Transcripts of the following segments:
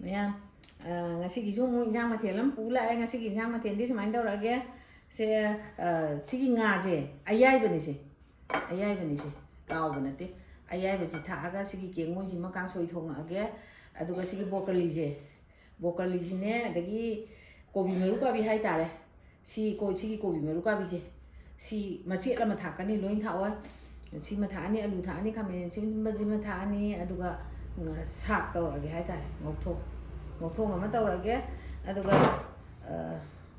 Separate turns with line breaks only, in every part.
Mẹ ngasi ki chung mu jang Mathel lam pu la ngasi ki jang Mathel di semain tau lagi se sigi nga je ayai bani se kau bani te ayai bani tha aga sigi kengoi si ma kang soi thong age aduga sigi broccoli sine adagi kobi meru ka bi hai tare sigi kobi meru ka bi je si machi la ma tha ka ni loin tha wa si ma tha ni alu tha ni khamen sim ba ji ma tha ni aduga sak tau lagi hai tare ngok thong ama tau lagi aduga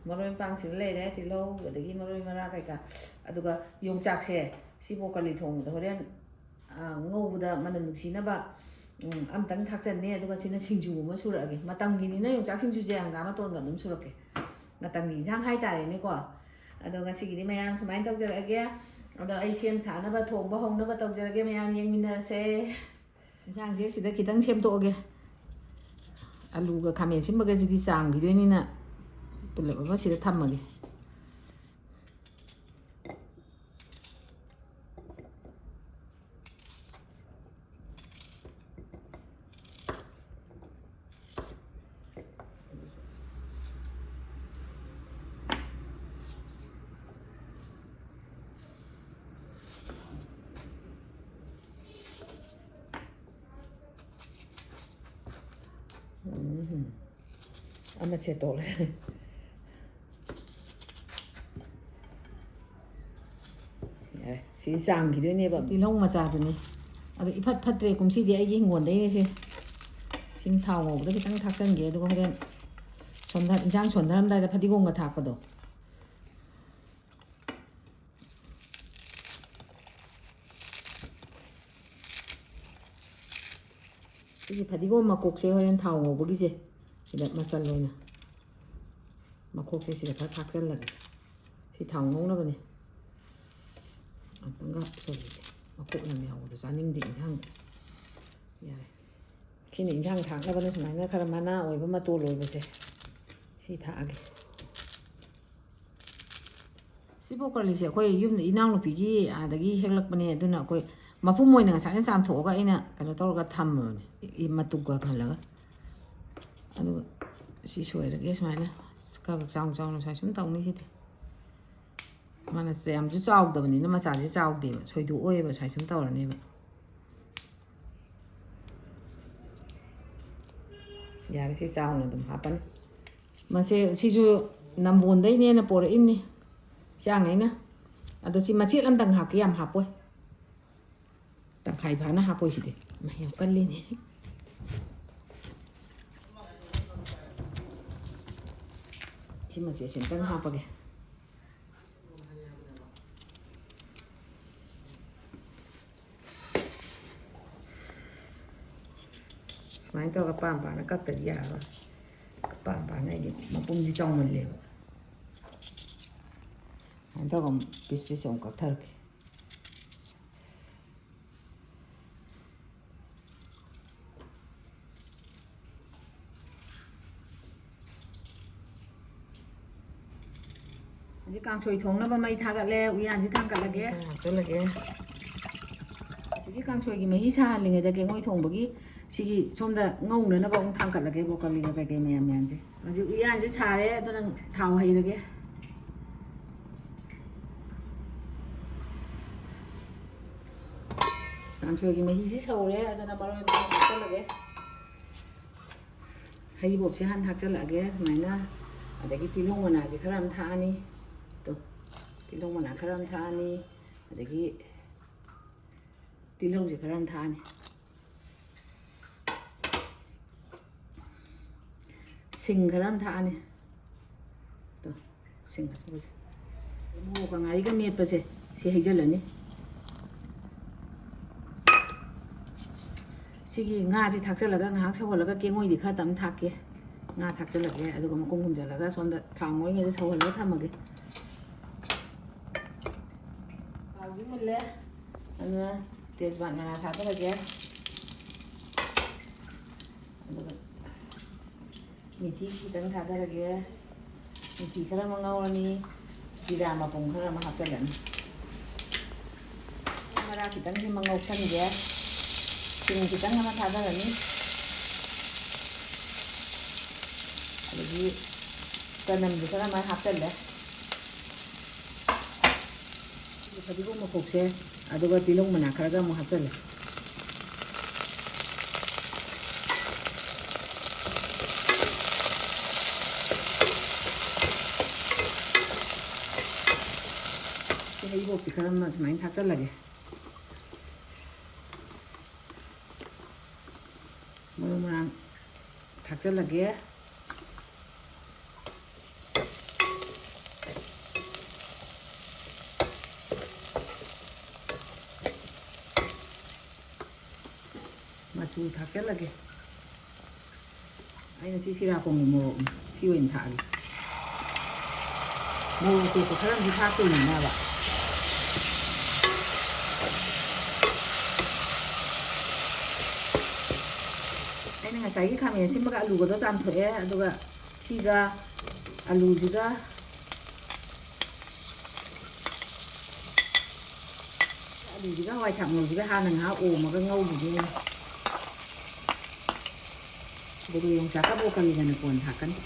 maroi pang si le re ti lo adagi maroi mara kai ka aduga yong chak se si broccoli thong da horen ngau da manam nuksi na ba am tang thak chan ne aduga sina singju ma sura ge matang gi ni na yong chak singju je anga ma ton ga dum sura ke matang gi jang hai tare ni ko aduga si gi mayam sumain tau jara ge ada ai sem cha na ba thong ba hong na ba tau jara ge mayam yeng min na se jang je sida kitang sem to ge alu ga khamen sim ba ga ji di chang gi de ni na pulap ba sida thammage ama che to le si chang gi de ne ba ti long ma cha de ne adu i phat tre kum si de ai gi ngon de ne se sim thau ngo da kitang thak san ge du horen som da jang son da ram da phati gong ga thak ko do si phati gom ma kok se horen thau ngo ba gi se sida masal loina makok se sida thak san lagi si thau ngo na ba ne tanga sogi makok na meaw do chaning de jang yare kini jang thak na ba ne sumai na khara mana oi ba ma to loi ba se si tha age si broccoli se koi yum ni nang lu pi gi adagi heklak bane aduna koi mapum moi na sa na sam tho ga ina kana tor ga tham ne I matuk ga phala ga anu si soi ra ge sumai na ka chang chang na sa sum tong ni si de mana jam ju chaw da bani na ma cha ji chaw de ba choi du oi ba sai sum taw ra ne ba ya si chaw na dum hapan ma se si ju nam bon dai ne na por in ni chang ai na ado si ma chi lam dang ha ki yam ha poi tang khai pha na ha poi si de ma yaw kan li ni si ma se sen kan ha pa ge mai tao ka pam pa na ka ta ya ka pam pa na ni ma pum ji chong mon le han tao kom pis ong ka thar ke ji kang soi thong na ba mai tha ga le u yan ji thang ka la ge cha la ge ji kang soi gi mai sa han le nge da ge ngoi thong ba gi sigi somda ngau na ba ong thang ka la ge broccoli ga ge me am yan je ji u yan ji cha re da nang thau hai ra ge kang soi gi mai ji sau re da na ba ro ba ka la ge hai bob si han thak cha la ge mai na adagi pilong wana ji kharam tha ani to pilong wana kharam tha ani adagi pilong ji kharam tha ani sing kharam tha ani to sing so ba mo ka ngari ka met pa se si heijal ani sigi nga ji thak cha la ga ngak sa hol ga ke ngoi di kha tam thak ke nga thak cha la ge aduga ma kong hum ja la ga som da thang ngoi nge sa hol la tham ge au ji mun le ana tezban na tha ta ge methi kitang tha ta ge methi khara ma ngau ni jira ma pong khara ma ha ta lan mara kitang ni ma ngau san ge sing kitang ma tha ta ni ꯑꯗꯒꯤ ꯆꯅꯝꯁꯦ ꯈꯔ ꯃꯥꯏ ꯍꯥꯞꯆꯜꯂꯦ ꯐꯗꯤꯒꯣꯝ ꯃꯈꯣꯛꯁꯦ ꯑꯗꯨꯒ ꯇꯤꯜꯍꯧ ꯃꯅꯥ ꯈꯔꯒ ꯑꯃꯨꯛ ꯍꯥꯞꯆꯜꯂꯦ ꯍꯩꯔꯤꯕꯣꯞꯁꯤ ꯈꯔ ꯁꯨꯃꯥꯏꯅ ꯊꯥꯛꯆꯜꯂꯒꯦ ꯃꯔꯨ ꯃꯔꯥꯡ ꯊꯥꯛꯆꯜꯂꯒꯦ ꯃꯆꯨ ꯊꯥꯛꯆꯜꯂꯒꯦ ꯑꯩꯅ ꯁꯤ ꯁꯤꯔꯥꯄꯣꯡꯒꯤ ꯃꯣꯔꯣꯛꯅꯤ ꯁꯤ ꯑꯣꯏꯅ ꯊꯥꯛꯑꯒꯦ ꯃꯣꯔꯣꯛ ꯑꯇꯦꯛꯄ ꯈꯔ ꯑꯃꯗꯤ ꯊꯥꯛꯇꯣꯏꯅꯤꯅꯕ ꯑꯩꯅ ꯉꯁꯥꯏꯒꯤ ꯈꯥꯃꯦꯟ ꯑꯁꯤꯟꯕꯒ ꯑꯂꯨꯒꯗꯣ ꯆꯥꯝꯊꯣꯛꯑꯦ ꯑꯗꯨꯒ ꯁꯤꯒ ꯑꯂꯨꯁꯤꯒ ꯑꯂꯨꯁꯤꯒ ꯍꯋꯥꯏ ꯊꯔꯥꯛ ꯃꯔꯨꯁꯤꯒ ꯍꯥꯟꯅ ꯉꯥꯏꯍꯥꯛ ꯑꯣꯝꯃꯒ ꯉꯧꯈꯤꯗꯣꯏꯅꯤ ꯑꯗꯨꯒ ꯌꯣꯡꯆꯥꯛꯀ ꯕ꯭ꯔꯣꯀꯣꯂꯤꯒꯅ ꯀꯣꯟꯅ ꯊꯥꯛꯀꯅꯤ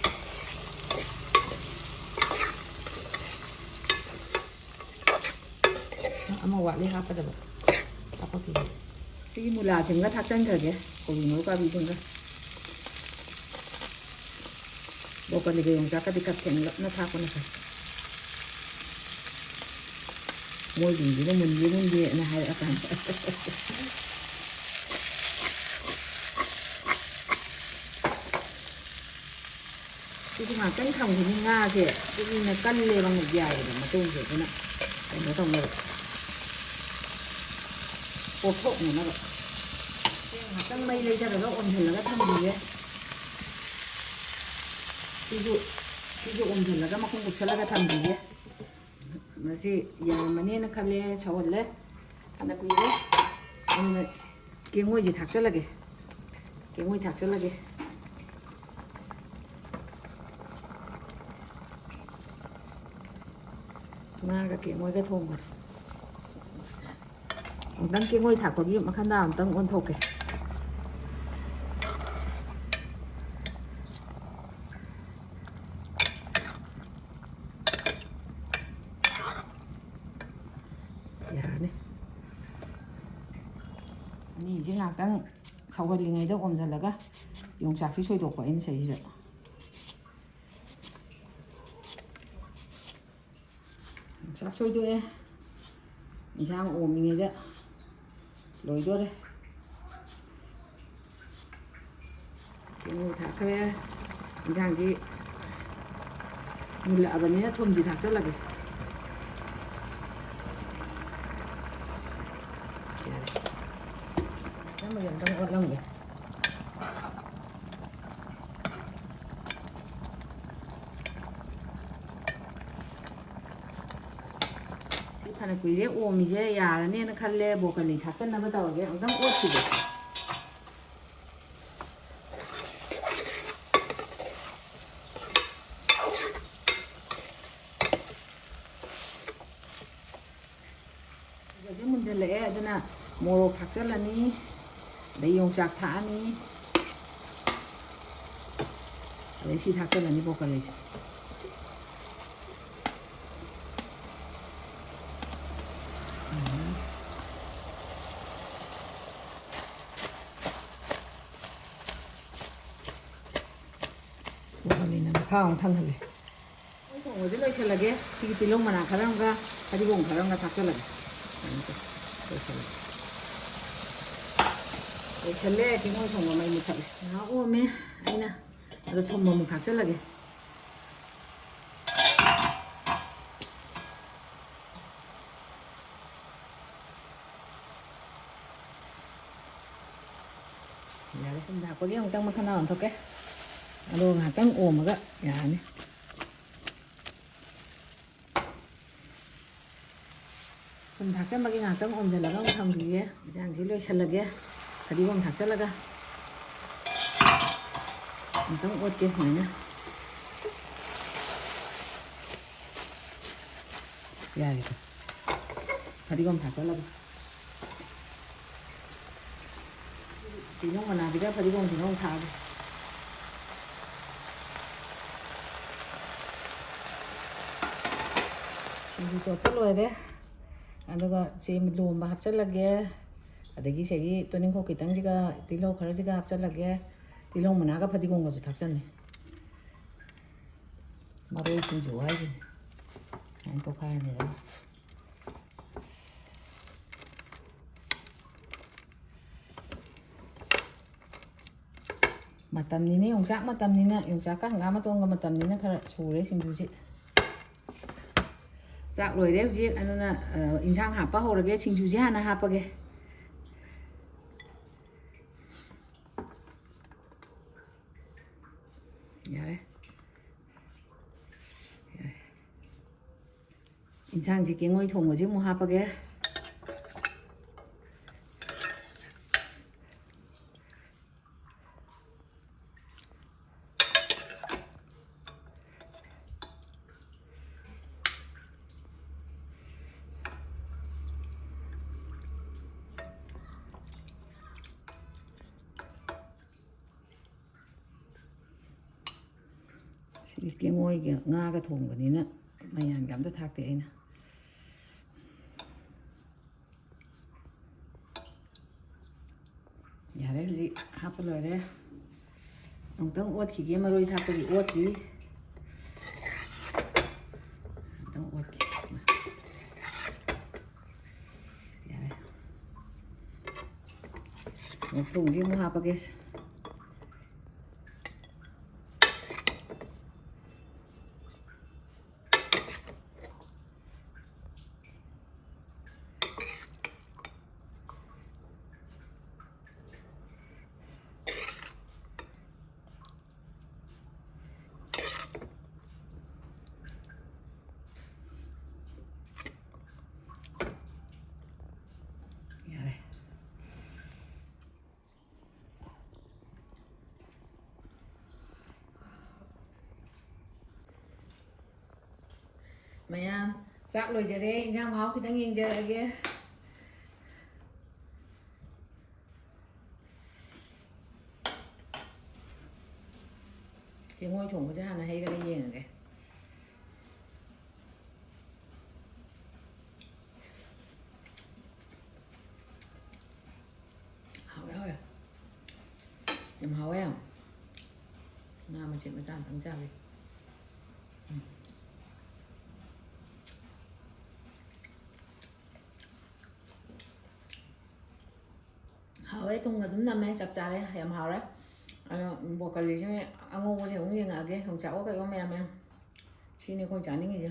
ꯑꯃ ꯋꯥꯠꯂꯤ ꯍꯥꯞꯀꯗꯕ ꯍꯥꯞꯄꯛꯈꯤꯒꯦ ꯁꯤꯒꯤ ꯃꯨꯂꯥꯁꯤꯡꯒ ꯊꯥꯛꯆꯟꯈ꯭ꯔꯒꯦ ꯀꯣꯕꯤ ꯃꯔꯨ ꯀꯥꯕꯤꯁꯤꯡꯒ ꯕ꯭ꯔꯣꯀꯣꯂꯤꯒ ꯌꯣꯡꯆꯥꯛꯀꯗꯤ ꯈꯔ ꯊꯦꯡꯂꯞꯅ ꯊꯥꯛꯄꯅ ꯐꯩ ꯃꯣꯏꯁꯤꯡꯁꯤꯅ ꯃꯨꯟꯒꯦ ꯃꯨꯟꯒꯦꯅ ꯍꯥꯏꯔꯛꯑꯀꯥꯟꯗ ꯁꯤꯁꯨ ꯉꯥꯛꯇꯪ ꯊꯝꯈꯤꯅꯤ ꯉꯥꯁꯦ ꯀꯨꯏꯅ ꯀꯜꯂꯦꯕ ꯌꯥꯏꯑꯕ ꯃꯇꯨꯡꯁꯦ ꯑꯗꯨꯅ ꯀꯩꯅꯣ ꯇꯧꯅꯕ ꯄꯣꯞꯊꯣꯛꯅꯅꯕ ꯉꯥꯛꯇꯪ ꯃꯩ ꯂꯩꯊꯔꯒ ꯑꯣꯝꯁꯤꯜꯂꯒ ꯊꯝꯕꯤꯒꯦ ꯁꯤꯁꯨ ꯑꯣꯝꯁꯤꯜꯂꯒ ꯃꯈꯨꯝ ꯀꯨꯞꯁꯜꯂꯒ ꯊꯝꯕꯤꯒꯦ ꯃꯁꯤ ꯌꯥꯔꯝꯃꯅꯦꯅ ꯈꯜꯂꯦ ꯁꯧꯍꯜꯂꯦ ꯐꯅ ꯀꯨꯏꯔꯦ ꯑꯗꯨꯅ ꯀꯦꯡꯉꯣꯏꯁꯦ ꯊꯥꯛꯆꯜꯂꯒꯦ ꯀꯦꯡꯉꯣꯏ ꯊꯥꯛꯆꯜꯂꯒꯦ ꯉꯥꯒ ꯀꯦꯡꯉꯣꯏꯒ ꯊꯣꯡꯕꯅꯦ ꯑꯃꯨꯛꯇꯪ ꯀꯦꯡꯉꯣꯏ ꯊꯥꯛꯄꯒꯤ ꯃꯈꯟꯗ ꯑꯃꯨꯛꯇꯪ ꯑꯣꯟꯊꯣꯛꯀꯦ ꯌꯥꯔꯅꯤ ꯑꯅꯤꯁꯦ ꯉꯥꯛꯇꯪ ꯁꯧꯍꯜꯂꯤꯉꯩꯗ ꯑꯣꯝꯁꯤꯜꯂꯒ ꯌꯣꯡꯆꯥꯛꯁꯤ ꯁꯣꯏꯗꯣꯛꯄ ꯑꯩꯅ ꯁꯤꯁꯤꯗ ꯌꯣꯡꯆꯥꯛ ꯁꯣꯏꯗꯣꯛꯑꯦ ꯏꯟꯁꯥꯡ ꯑꯣꯝꯃꯤꯉꯩꯗ ꯂꯣꯏꯗꯣꯔꯦ ꯀꯦꯡꯉꯣꯏ ꯊꯥꯛꯈ꯭ꯔꯦ ꯏꯟꯁꯥꯡꯁꯤ ꯃꯨꯜꯂꯛꯑꯕꯅꯤꯅ ꯊꯨꯝꯁꯤ ꯊꯥꯛꯆꯜꯂꯒꯦ ꯑꯃꯇꯪ ꯑꯣꯠꯂꯝꯒꯦ ꯁꯤ ꯐꯅ ꯀꯨꯏꯔꯦ ꯑꯣꯝꯃꯤꯁꯦ ꯌꯥꯔꯅꯦꯅ ꯈꯜꯂꯦ ꯕ꯭ꯔꯣꯀꯣꯂꯤ ꯊꯥꯛꯆꯟꯅꯕ ꯇꯧꯔꯒꯦ ꯑꯃꯨꯛꯇꯪ ꯑꯣꯠꯈꯤꯒꯦ ꯁꯤꯒꯁꯦ ꯃꯨꯟꯁꯤꯜꯂꯛꯑꯦ ꯑꯗꯨꯅ ꯃꯣꯔꯣꯛ ꯊꯥꯛꯆꯜꯂꯅꯤ ꯑꯗꯩ ꯌꯣꯡꯆꯥꯛ ꯊꯥꯛꯑꯅꯤ ꯑꯗꯩ ꯁꯤ ꯊꯥꯛꯆꯜꯂꯅꯤ ꯕ꯭ꯔꯣꯀꯣꯂꯤꯁꯦ ꯕ꯭ꯔꯣꯀꯣꯂꯤꯅ ꯃꯈꯥ ꯑꯃꯨꯛ ꯊꯪꯍꯜꯂꯦ ꯃꯣꯏ ꯊꯣꯡꯕꯁꯦ ꯂꯣꯏꯁꯤꯜꯂꯒꯦ ꯁꯤꯒꯤ ꯇꯤꯜꯍꯧ ꯃꯅꯥ ꯈꯔ ꯑꯃꯒ ꯐꯗꯤꯒꯣꯝ ꯈꯔ ꯑꯃꯒ ꯊꯥꯛꯆꯜꯂꯒꯦ ꯂꯣꯏꯁꯜꯂꯦ ꯀꯦꯡꯉꯣꯏ ꯊꯣꯡꯕ ꯃꯩ ꯃꯨꯊꯠꯂꯦ ꯉꯥꯏꯍꯥꯛ ꯑꯣꯝꯃꯦ ꯑꯩꯅ ꯑꯗꯣ ꯊꯨꯝ ꯑꯃꯨꯛ ꯊꯥꯛꯆꯜꯂꯒꯦ ꯌꯥꯔꯦ ꯊꯨꯝ ꯊꯥꯛꯄꯒꯤ ꯑꯃꯨꯛꯇꯪ ꯃꯈꯟ ꯑꯣꯟꯊꯣꯛꯀꯦ ꯑꯗꯨꯒ ꯉꯥꯏꯍꯥꯛꯇꯪ ꯑꯣꯝꯃꯒ ꯌꯥꯔꯅꯤ ꯊꯨꯝ ꯊꯥꯛꯆꯟꯕꯒꯤ ꯉꯥꯏꯍꯥꯛꯇꯪ ꯑꯣꯝꯁꯤꯜꯂꯒ ꯑꯃꯨꯛ ꯊꯝꯈꯤꯒꯦ ꯏꯟꯁꯥꯡꯁꯤ ꯂꯣꯏꯁꯤꯜꯂꯒꯦ ꯐꯗꯤꯒꯣꯝ ꯊꯥꯛꯆꯜꯂꯒ ꯑꯃꯨꯛꯇꯪ ꯑꯣꯠꯀꯦ ꯁꯨꯃꯥꯏꯅ ꯌꯥꯔꯦꯀꯣ ꯐꯗꯤꯒꯣꯝ ꯊꯥꯛꯆꯜꯂꯒ ꯇꯤꯜꯍꯧ ꯃꯅꯥꯁꯤꯒ ꯐꯗꯤꯒꯣꯝꯁꯤꯒ ꯑꯃꯨꯛ ꯊꯥꯛꯑꯒꯦ ꯁꯤꯡꯖꯨ ꯇꯣꯠꯄ ꯂꯣꯏꯔꯦ ꯑꯗꯨꯒ ꯆꯦꯡ ꯂꯣꯝꯕ ꯍꯥꯞꯆꯤꯜꯂꯒꯦ ꯑꯗꯒꯤ ꯁꯤꯒꯤ ꯇꯣꯅꯤꯡꯈꯣꯛ ꯈꯤꯇꯪꯁꯤꯒ ꯇꯤꯜꯍꯧ ꯈꯔꯁꯤꯒ ꯍꯥꯞꯆꯤꯜꯂꯒꯦ ꯇꯤꯜꯍꯧ ꯃꯅꯥꯒ ꯐꯗꯤꯒꯣꯝꯒꯁꯨ ꯊꯥꯛꯆꯟꯅꯤ ꯃꯔꯣꯏ ꯁꯤꯡꯖꯨ ꯍꯥꯏꯁꯤꯅꯤ ꯁꯨꯃꯥꯏꯅ ꯇꯣꯠꯈꯥꯏꯔꯅꯤꯗꯅ ꯃꯇꯝꯅꯤꯅ ꯌꯣꯡꯆꯥꯛ ꯃꯇꯝꯅꯤꯅ ꯌꯣꯡꯆꯥꯛꯀ ꯍꯪꯒꯥꯝ ꯃꯇꯣꯟꯒ ꯃꯇꯝꯅꯤꯅ ꯈꯔ ꯁꯨꯔꯦ ꯁꯤꯡꯖꯨꯁꯤ ꯆꯥꯛ ꯂꯣꯏꯔꯦ ꯍꯧꯖꯤꯛ ꯑꯗꯨꯅ ꯏꯟꯁꯥꯡ ꯍꯥꯞꯄ ꯍꯧꯔꯒꯦ ꯁꯤꯡꯖꯨꯁꯦ ꯍꯥꯟꯅ ꯍꯥꯞꯄꯒꯦ ꯌꯥꯔꯦ ꯌꯥꯔꯦ ꯏꯟꯁꯥꯡꯁꯤ ꯀꯦꯡꯉꯣꯏ ꯊꯣꯡꯕꯁꯤ ꯑꯃꯨꯛ ꯍꯥꯞꯄꯒꯦ ꯁꯤ ꯀꯦꯡꯉꯣꯏꯒ ꯉꯥꯒ ꯊꯣꯡꯕꯅꯤꯅ ꯃꯌꯥꯟꯒ ꯑꯝꯇ ꯊꯥꯛꯇꯦ ꯑꯩꯅ ꯌꯥꯔꯦ ꯍꯧꯖꯤꯛ ꯍꯥꯞꯄ ꯂꯣꯏꯔꯦ ꯑꯃꯨꯛꯇꯪ ꯑꯣꯠꯈꯤꯒꯦ ꯃꯔꯣꯏ ꯊꯥꯛꯄꯒꯤ ꯑꯣꯠꯇ꯭ꯔꯤ ꯑꯃꯨꯛꯇꯪ ꯑꯣꯠꯈꯤ ꯌꯥꯔꯦ ꯊꯨꯝꯁꯤ ꯑꯃꯨꯛ ꯍꯥꯞꯄꯒꯦ ꯃꯌꯥꯝ ꯆꯥꯛ ꯂꯣꯏꯖꯔꯦ ꯏꯟꯖꯥꯡ ꯃꯍꯥꯎ ꯈꯤꯇꯪ ꯌꯦꯡꯖꯔꯛꯑꯒꯦ ꯀꯦꯡꯉꯣꯏ ꯊꯣꯡꯕꯁꯦ ꯍꯥꯟꯅ ꯍꯩꯔꯒ ꯌꯦꯡꯉꯒꯦ ꯍꯥꯎꯋꯦ ꯍꯥꯎꯋꯦ ꯌꯥꯝ ꯍꯥꯎꯋꯦ ꯌꯥꯝ ꯉꯥ ꯃꯆꯦꯠ ꯃꯆꯥ ꯑꯝꯇꯪ ꯆꯥꯒꯦ ꯍꯥꯎꯋꯦ ꯊꯨꯝꯒ ꯑꯗꯨꯝ ꯅꯝꯃꯦ ꯆꯞ ꯆꯥꯔꯦ ꯌꯥꯝ ꯍꯥꯎꯔꯦ ꯑꯗꯣ ꯕ꯭ꯔꯣꯀꯣꯂꯤꯁꯦ ꯑꯉꯧꯕꯁꯦ ꯑꯃꯨꯛ ꯌꯦꯡꯉꯛꯑꯒꯦ ꯌꯣꯡꯆꯥꯛꯑꯣ ꯀꯩꯑꯣ ꯃꯌꯥꯝ ꯃꯌꯥꯝ ꯁꯤꯅꯤ ꯑꯩꯈꯣꯏ ꯆꯥꯅꯤꯡꯉꯤꯁꯦ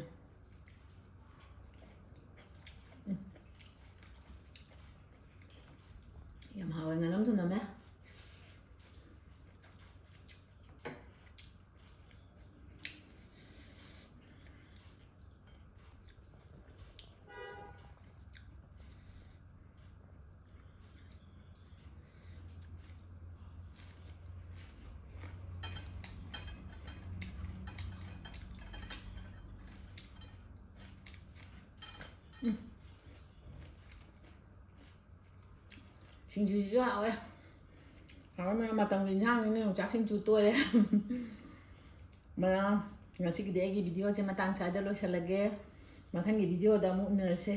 ꯌꯥꯝ ꯍꯥꯎꯋꯦ ꯉꯅꯝ ꯊꯨꯝꯅꯝꯃꯦ ꯁꯤꯡꯖꯨꯁꯤꯁꯨ ꯍꯥꯎꯋꯦ ꯍꯥꯎꯋꯦ ꯃꯌꯥꯝ ꯃꯇꯝꯒꯤ ꯏꯟꯁꯥꯡꯅꯤꯅ ꯌꯣꯡꯆꯥꯛ ꯁꯤꯡꯖꯨ ꯇꯣꯏꯔꯦ ꯃꯌꯥꯝ ꯉꯁꯤꯒꯤꯗꯤ ꯑꯩꯒꯤ ꯚꯤꯗꯤꯑꯣꯁꯦ ꯃꯇꯥꯡ ꯁ꯭ꯋꯥꯏꯗ ꯂꯣꯏꯁꯤꯜꯂꯒꯦ ꯃꯊꯪꯒꯤ ꯚꯤꯗꯤꯑꯣꯗ ꯑꯃꯨꯛ ꯎꯅꯔꯁꯦ